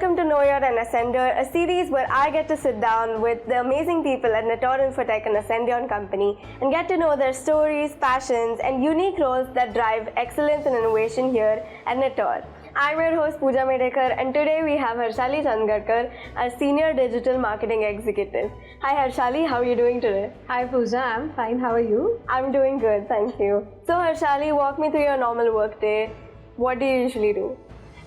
welcome to Know You're an Ascender, a series where I get to sit down with the amazing people at Nator Infotech and Ascendion Company and get to know their stories, passions, and unique roles that drive excellence and innovation here at Nator. I'm your host Pooja Medekar, and today we have Harshali Changadkar, our Senior Digital Marketing Executive. Hi Harshali, how are you doing today? Hi Pooja, I'm fine. How are you? I'm doing good, thank you. So Harshali, walk me through your normal workday. What do you usually do?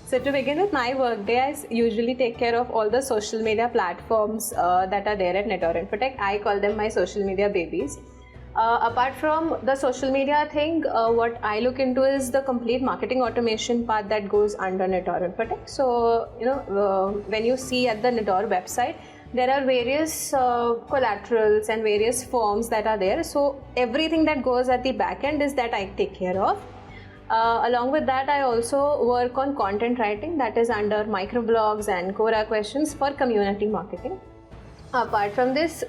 So to begin with my workday, I usually take care of all the social media platforms that are there at Nator Infotech. I call them my social media babies. Apart from the social media thing, what I look into is the complete marketing automation part that goes under Nator Infotech. So, when you see at the Nator website, there are various collaterals and various forms that are there. So everything that goes at the back end is that I take care of. Along with that, I also work on content writing, that is under microblogs and Quora questions for community marketing. Apart from this,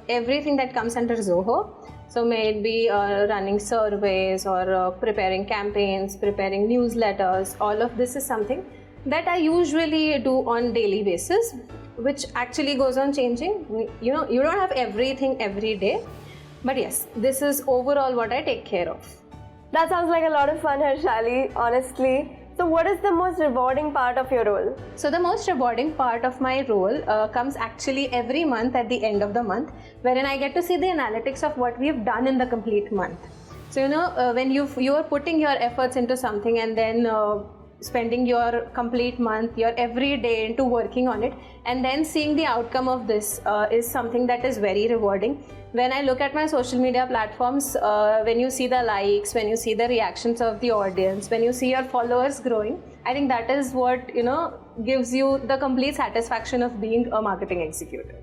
everything that comes under Zoho, so may it be running surveys or preparing campaigns, preparing newsletters, all of this is something that I usually do on daily basis, which actually goes on changing. You don't have everything every day, but yes, this is overall what I take care of. That sounds like a lot of fun, Harshali, honestly. So what is the most rewarding part of your role? So the most rewarding part of my role comes actually every month at the end of the month, wherein I get to see the analytics of what we've done in the complete month. So when you are putting your efforts into something and then spending your complete month, your every day into working on it, and then seeing the outcome of this is something that is very rewarding. When I look at my social media platforms, when you see the likes, when you see the reactions of the audience, when you see your followers growing, I think that is what gives you the complete satisfaction of being a marketing executive.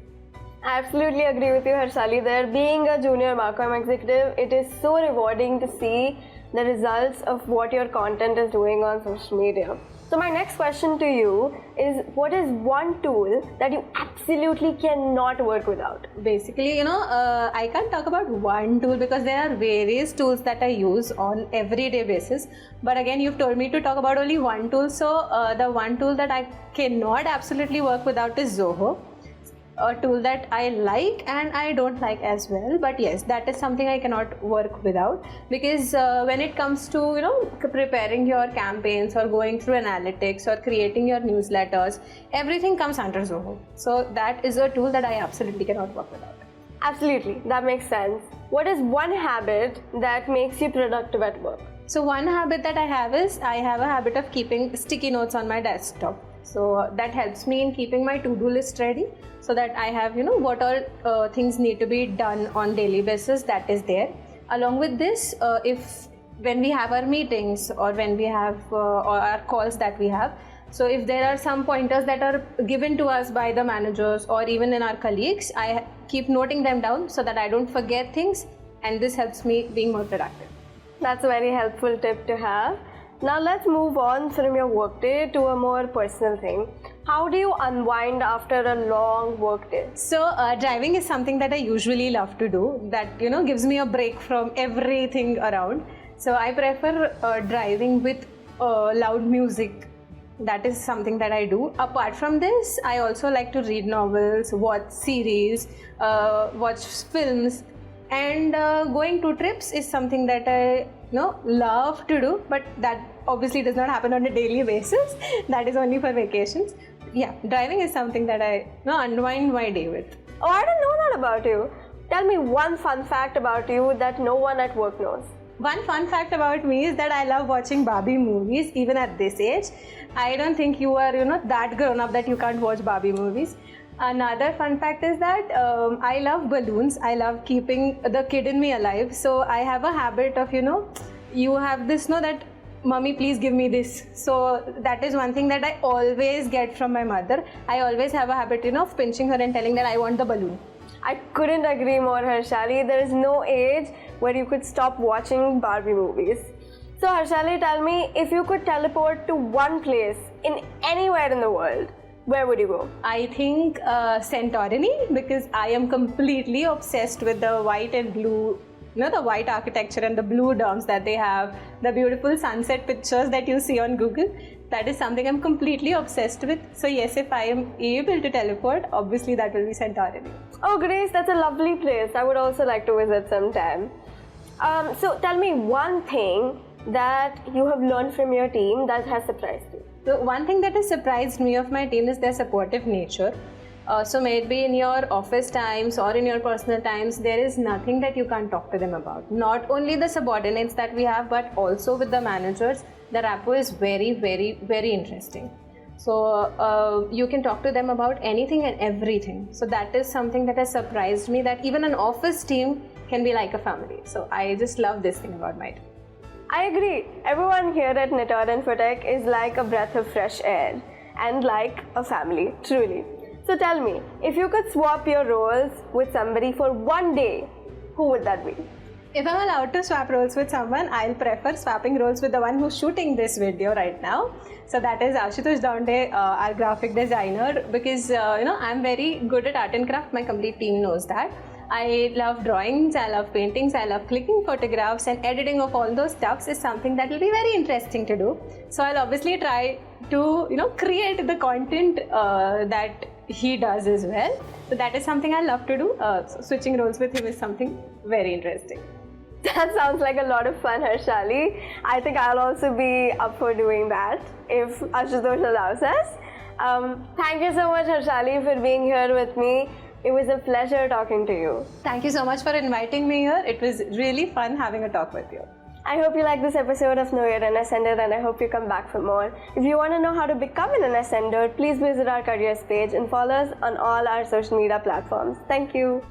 I absolutely agree with you, Harshali, there. Being a junior marketing executive, it is so rewarding to see the results of what your content is doing on social media. So my next question to you is, what is one tool that you absolutely cannot work without? Basically, I can't talk about one tool because there are various tools that I use on everyday basis. But again, you've told me to talk about only one tool. So the one tool that I cannot absolutely work without is Zoho. A tool that I like and I don't like as well, but yes, that is something I cannot work without, because when it comes to preparing your campaigns or going through analytics or creating your newsletters, everything comes under Zoho. So that is a tool that I absolutely cannot work without. Absolutely, that makes sense. What is one habit that makes you productive at work? So one habit that I have is I have a habit of keeping sticky notes on my desktop. So that helps me in keeping my to-do list ready, so that I have what all things need to be done on daily basis, that is there. Along with this, when we have our meetings or when we have our calls that we have, so if there are some pointers that are given to us by the managers or even in our colleagues, I keep noting them down so that I don't forget things, and this helps me being more productive. That's a very helpful tip to have. Now let's move on from your workday to a more personal thing. How do you unwind after a long workday? So driving is something that I usually love to do, that gives me a break from everything around. So I prefer driving with loud music. That is something that I do. Apart from this, I also like to read novels, watch series, watch films, and going to trips is something that I love to do, but that obviously does not happen on a daily basis. That is only for vacations. Yeah, driving is something that I unwind my day with. Oh, I didn't know that about you. Tell me one fun fact about you that no one at work knows. One fun fact about me is that I love watching Barbie movies even at this age. I don't think you are that grown up that you can't watch Barbie movies. Another fun fact is that I love balloons. I love keeping the kid in me alive. So I have a habit of you have this that mommy, please give me this. So that is one thing that I always get from my mother. I always have a habit of pinching her and telling that I want the balloon. I couldn't agree more, Harshali. There is no age where you could stop watching Barbie movies. So Harshali, tell me, if you could teleport to one place in anywhere in the world, where would you go? I think Santorini, because I am completely obsessed with the white and blue the white architecture and the blue domes that they have, the beautiful sunset pictures that you see on Google. That is something I'm completely obsessed with. So yes, if I am able to teleport, obviously that will be Santorini. Oh, Grace, that's a lovely place. I would also like to visit sometime. So tell me one thing that you have learned from your team that has surprised you. So one thing that has surprised me of my team is their supportive nature. So maybe in your office times or in your personal times, there is nothing that you can't talk to them about. Not only the subordinates that we have, but also with the managers. The rapport is very, very, very interesting. So you can talk to them about anything and everything. So that is something that has surprised me, that even an office team can be like a family. So I just love this thing about my team. I agree. Everyone here at Netor Infotech is like a breath of fresh air and like a family, truly. So tell me, if you could swap your roles with somebody for one day, who would that be? If I'm allowed to swap roles with someone, I'll prefer swapping roles with the one who's shooting this video right now. So that is Ashutosh Daunde, our graphic designer, because I'm very good at art and craft. My complete team knows that. I love drawings, I love paintings, I love clicking photographs, and editing of all those stuffs is something that will be very interesting to do. So I'll obviously try to create the content that he does as well. So that is something I love to do. Switching roles with him is something very interesting. That sounds like a lot of fun, Harshali. I think I'll also be up for doing that if Ashutosh allows us. Thank you so much, Harshali, for being here with me. It was a pleasure talking to you. Thank you so much for inviting me here. It was really fun having a talk with you. I hope you like this episode of Know You're an Ascender, and I hope you come back for more. If you want to know how to become an Ascender, please visit our careers page and follow us on all our social media platforms. Thank you.